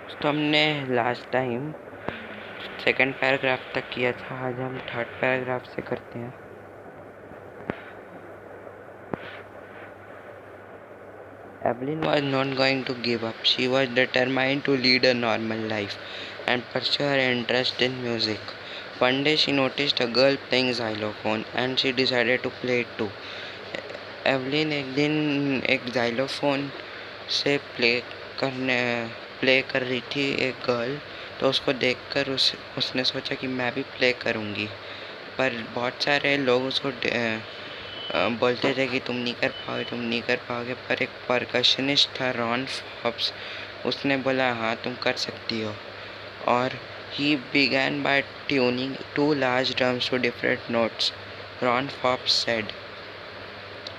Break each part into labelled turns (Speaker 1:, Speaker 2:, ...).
Speaker 1: तो हमने last time second paragraph तक किया था, आज हम थर्ड पैराग्राफ से करते हैं। Evelyn was not going to give up. She was determined to lead a normal life and pursue her interest in music. One day she noticed a girl playing xylophone and she decided to play it too. Evelyn एक दिन एक xylophone से play कर रही थी एक girl, तो उसको देखकर उसने सोचा कि मैं भी प्ले करूँगी। पर बहुत सारे लोग उसको बोलते थे कि तुम नहीं कर पाओगे। पर एक परकशनिस्ट था रॉन फॉप्स, उसने बोला हाँ तुम कर सकती हो। और he began by tuning two large drums to different notes, Ron Forbes said.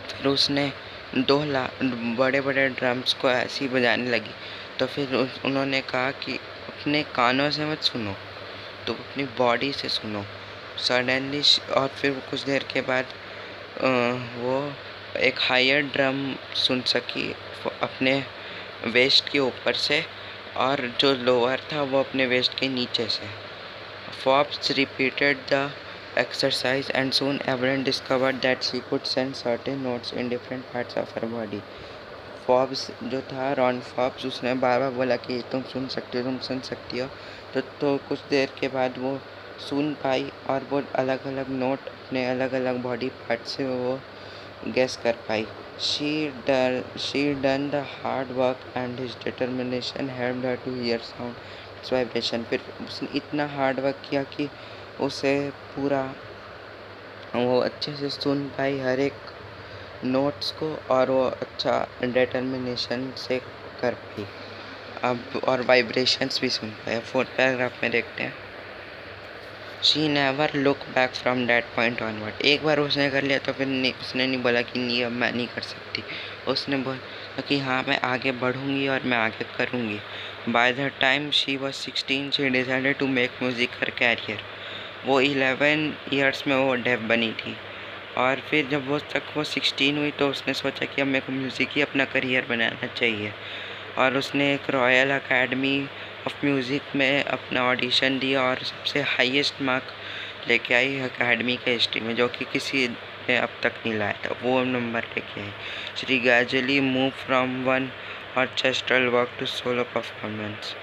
Speaker 1: फिर उसने बड़े बड़े ड्रम्स को ऐसे ही बजाने लगी। तो फिर उन्होंने कहा कि अपने कानों से मत सुनो, तो अपनी बॉडी से सुनो। सडनली और फिर कुछ देर के बाद वो एक हायर ड्रम सुन सकी अपने वेस्ट के ऊपर से, और जो लोअर था वो अपने वेस्ट के नीचे से। Forbes repeated the exercise and soon Evelyn discovered that she could sense certain notes in different parts of her body. Forbes जो था रॉन फॉब्स, उसने बार बार बोला कि तुम सुन सकती हो। तो कुछ देर के बाद वो सुन पाई और वो अलग अलग नोट अपने अलग अलग बॉडी पार्ट से वो गेस कर पाई। She done the hard work and his determination helped her to hear sound vibration. फिर उसने इतना हार्ड वर्क किया कि उसे पूरा वो अच्छे से सुन पाई हर एक नोट्स को, और वो अच्छा डिटर्मिनेशन से कर पाई। अब और वाइब्रेशंस भी सुन पाए। फोर्थ पैराग्राफ में देखते हैं। She never look back from that point onward. एक बार उसने कर लिया तो फिर उसने नहीं बोला कि नहीं अब मैं नहीं कर सकती। उसने बोला कि हाँ मैं आगे बढ़ूँगी और मैं आगे करूँगी। By the time she was 16 she decided to make music her career. वो 11 ईयर्स में वो डेफ बनी थी, और फिर जब वो 16 हुई तो उसने सोचा कि अब मेरे को म्यूज़िक ही अपना करियर बनाना चाहिए। और उसने एक रॉयल अकेडमी ऑफ म्यूज़िक में अपना ऑडिशन दिया और सबसे हाईएस्ट मार्क लेके आई अकेडमी के हिस्ट्री में, जो कि किसी ने अब तक नहीं लाया था। वो नंबर लेके आई। She gradually move from one orchestral work to solo performance.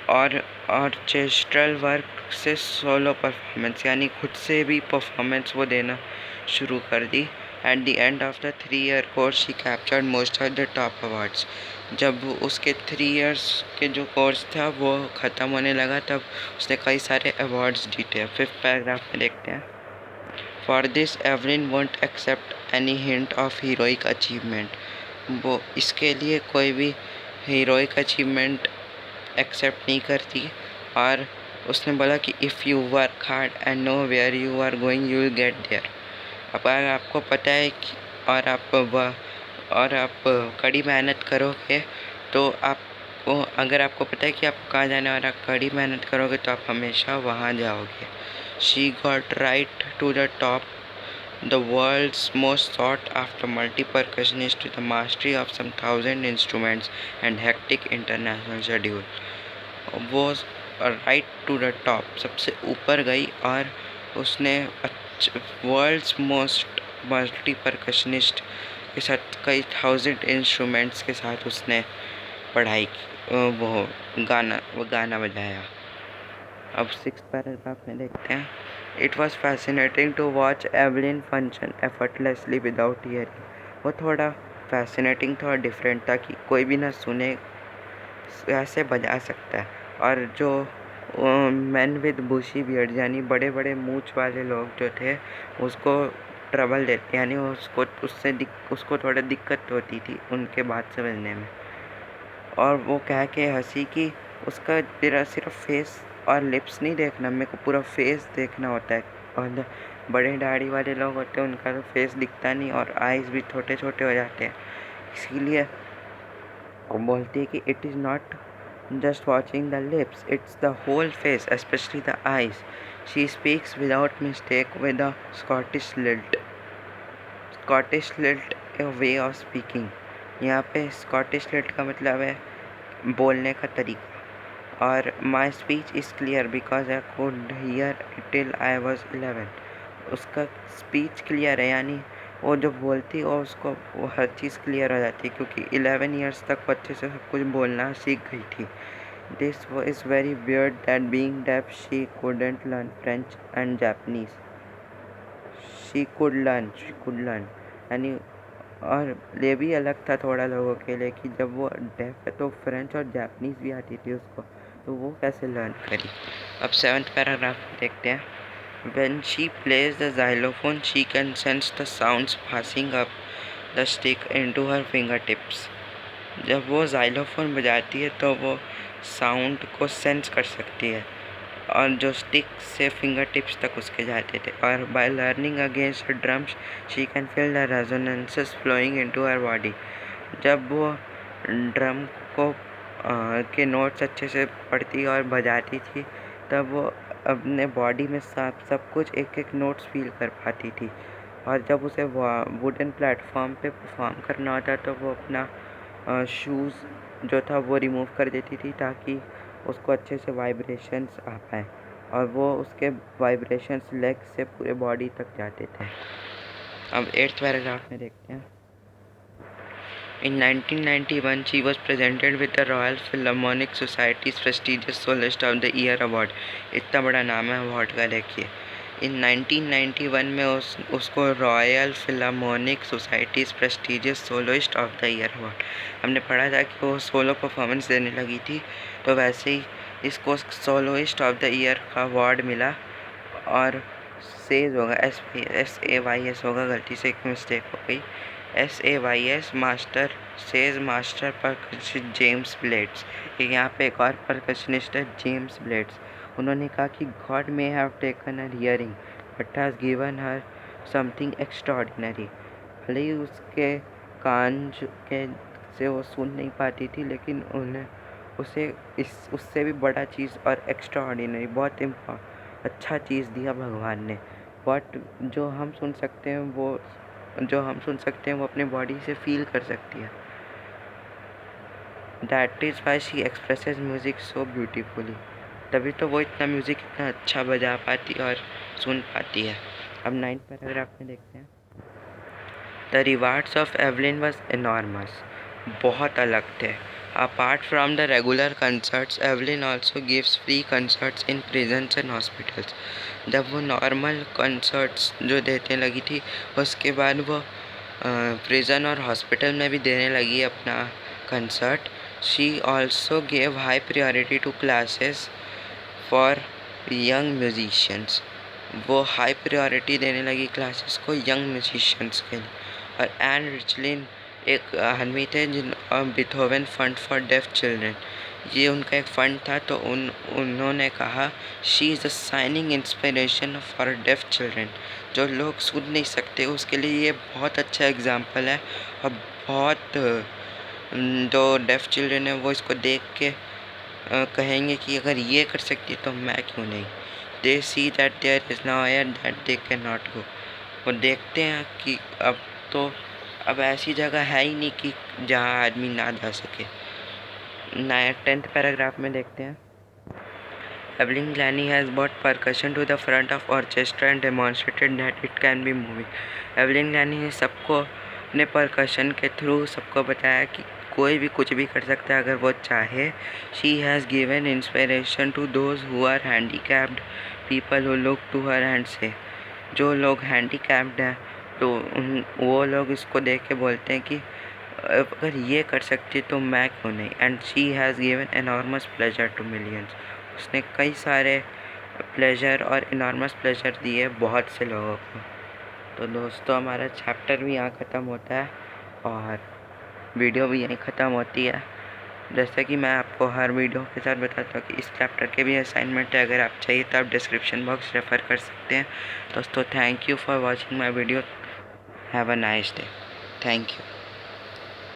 Speaker 1: और ऑर्केस्ट्रल वर्क से सोलो परफॉर्मेंस यानी खुद से भी परफॉर्मेंस वो देना शुरू कर दी। At the end of the 3-year course she captured most of the top awards. जब उसके 3 years के जो कोर्स था वो ख़त्म होने लगा, तब उसने कई सारे अवार्ड्स जीते। फिफ्थ पैराग्राफ में देखते हैं। For this Evelyn won't accept any hint of heroic achievement. वो इसके लिए कोई भी हीरोइक अचीवमेंट एक्सेप्ट नहीं करती। और उसने बोला कि if you work hard and know where you are going you will get there. अब अगर आपको पता है कि और आप कड़ी मेहनत करोगे तो अगर आपको पता है कि आप कहाँ जाना है और आप कड़ी मेहनत करोगे तो आप हमेशा वहाँ जाओगे। She got right to the top, the world's most sought after multi-percussionist with a mastery of some 1,000 instruments and hectic international schedule. वो राइट टू द टॉप सबसे ऊपर गई और उसने वर्ल्ड्स मोस्ट मल्टी परकशनिस्ट के साथ कई 1,000 इंस्ट्रूमेंट्स के साथ उसने पढ़ाई की, वो गाना बजाया। अब 6th पैराग्राफ में देखते हैं। It was fascinating to watch Evelyn function effortlessly without hearing. वो थोड़ा फैसिनेटिंग था और डिफरेंट था कि कोई भी ना सुने ऐसे बजा सकता है। और जो मैन विद बुशी बियर्ड यानी बड़े बड़े मूछ वाले लोग जो थे उसको ट्रबल देते, यानी उसको थोड़ा दिक्कत होती थी उनके बात समझने में। और वो कह के हंसी कि उसका तेरा सिर्फ फेस और लिप्स नहीं देखना, मेरे को पूरा फेस देखना होता है। और बड़े दाढ़ी वाले लोग होते हैं उनका तो फेस दिखता नहीं और आइज़ भी छोटे छोटे हो जाते हैं। इसीलिए वो बोलती है कि it is not just watching the lips, it's the whole face, especially the eyes. She speaks without mistake with a Scottish lilt. Scottish lilt a way of speaking. यहाँ पे Scottish lilt का मतलब है बोलने का तरीका। और my speech is clear because I could hear till I was 11। उसका स्पीच क्लियर है, यानी वो जो बोलती है उसको वो हर चीज़ क्लियर हो जाती है, क्योंकि 11 ईयर्स तक वो अच्छे से सब कुछ बोलना सीख गई थी। This is very weird that being deaf she couldn't learn French and Japanese. She could learn यानी, और ये भी अलग था थोड़ा लोगों के लिए कि जब वो डेफ है तो फ्रेंच और जापनीज़ भी आती थी उसको, तो वो कैसे लर्न करी। अब 7th पैराग्राफ देखते हैं। When she plays the xylophone, she can sense the sounds passing up the stick into her fingertips. जब वो xylophone बजाती है तो वो साउंड को सेंस कर सकती है, और जो स्टिक से फिंगर टिप्स तक उसके जाते थे। और by learning against drums she can feel the resonances flowing into her body. जब वो ड्रम को के नोट्स अच्छे से पढ़ती और बजाती थी, तब वो अपने बॉडी में सब कुछ एक एक नोट्स फील कर पाती थी। और जब उसे वुडन प्लेटफॉर्म पे परफॉर्म करना होता तो वो अपना शूज़ जो था वो रिमूव कर देती थी, ताकि उसको अच्छे से वाइब्रेशंस आ पाए, और वो उसके वाइब्रेशंस लेग से पूरे बॉडी तक जाते थे। अब 8th पैराग्राफ में देखते हैं। In 1991, she was presented with the Royal Philharmonic Society's prestigious Soloist of the Year award. इतना बड़ा नाम है अवार्ड का, देखिए। In 1991 में उसको royal philharmonic society's prestigious soloist of the year award. हमने पढ़ा था कि वो सोलो परफॉर्मेंस देने लगी थी, तो वैसे ही इसको सोलोइस्ट ऑफ द ईयर का अवार्ड मिला। और सेज होगा SAYS होगा, गलती से एक मिस्टेक हो गई। SAYS master says master percussion James blades. यहाँ पे एक और परकशनिस्ट है, जेम्स ब्लेड्स। उन्होंने कहा कि God may have taken her hearing but has given her something extraordinary. भले ही उसके कान के से वो सुन नहीं पाती थी, लेकिन उन्हें उसे उससे भी बड़ा चीज़ और एक्स्ट्राऑर्डिनरी, बहुत अच्छा चीज़ दिया भगवान ने। बट जो हम सुन सकते हैं वो अपने बॉडी से फील कर सकती है। That is why she expresses music so beautifully. तभी तो वो इतना म्यूज़िक इतना अच्छा बजा पाती और सुन पाती है। अब 9th पैराग्राफ में देखते हैं। The rewards of Evelyn was enormous. बहुत अलग थे। Apart from the regular concerts, Evelyn also gives free concerts in prisons and hospitals. जब वो नॉर्मल कंसर्ट्स जो देने लगी थी, उसके बाद वो प्रिजन और हॉस्पिटल में भी देने लगी अपना concert. She also gave high priority to classes for young musicians. वो हाई प्रायोरिटी देने लगी क्लासेस को यंग म्यूजिशियंस के लिए। और एन रिचलिन एक आदमी थे बिथोवन फंड फॉर डेफ चिल्ड्रन, ये उनका एक फ़ंड था। तो उन्होंने कहा she is a shining inspiration for def children. जो लोग सुन नहीं सकते उसके लिए ये बहुत अच्छा एग्जाम्पल है। और बहुत जो डेफ चिल्ड्रन है वो इसको देख के कहेंगे कि अगर ये कर सकती तो मैं क्यों नहीं। They see that there is now air that they can not go. वो देखते हैं कि अब ऐसी जगह है ही नहीं कि जहाँ आदमी ना जा सके। 10th पैराग्राफ में देखते हैं। Evelyn Glennie has brought percussion to the front of orchestra and demonstrated that it can be moving. Evelyn Glennie ने सबको अपने परकशन के थ्रू सबको बताया कि कोई भी कुछ भी कर सकता है अगर वो चाहे। She has given inspiration to those who are handicapped people who look to her and say, जो लोग handicapped हैं तो वो लोग इसको देख के बोलते हैं कि अगर ये कर सकती तो मैं क्यों नहीं। And she has given enormous pleasure to millions. उसने कई सारे प्लेजर और इनॉर्मस प्लेजर दिए बहुत से लोगों को। तो दोस्तों हमारा चैप्टर भी यहाँ ख़त्म होता है और वीडियो भी यहीं ख़त्म होती है। जैसे कि मैं आपको हर वीडियो के साथ बताता हूँ कि इस चैप्टर के भी असाइनमेंट है, अगर आप चाहिए तो आप डिस्क्रिप्शन बॉक्स रेफ़र कर सकते हैं। दोस्तों thank you for watching my video. Have a nice day. Thank you.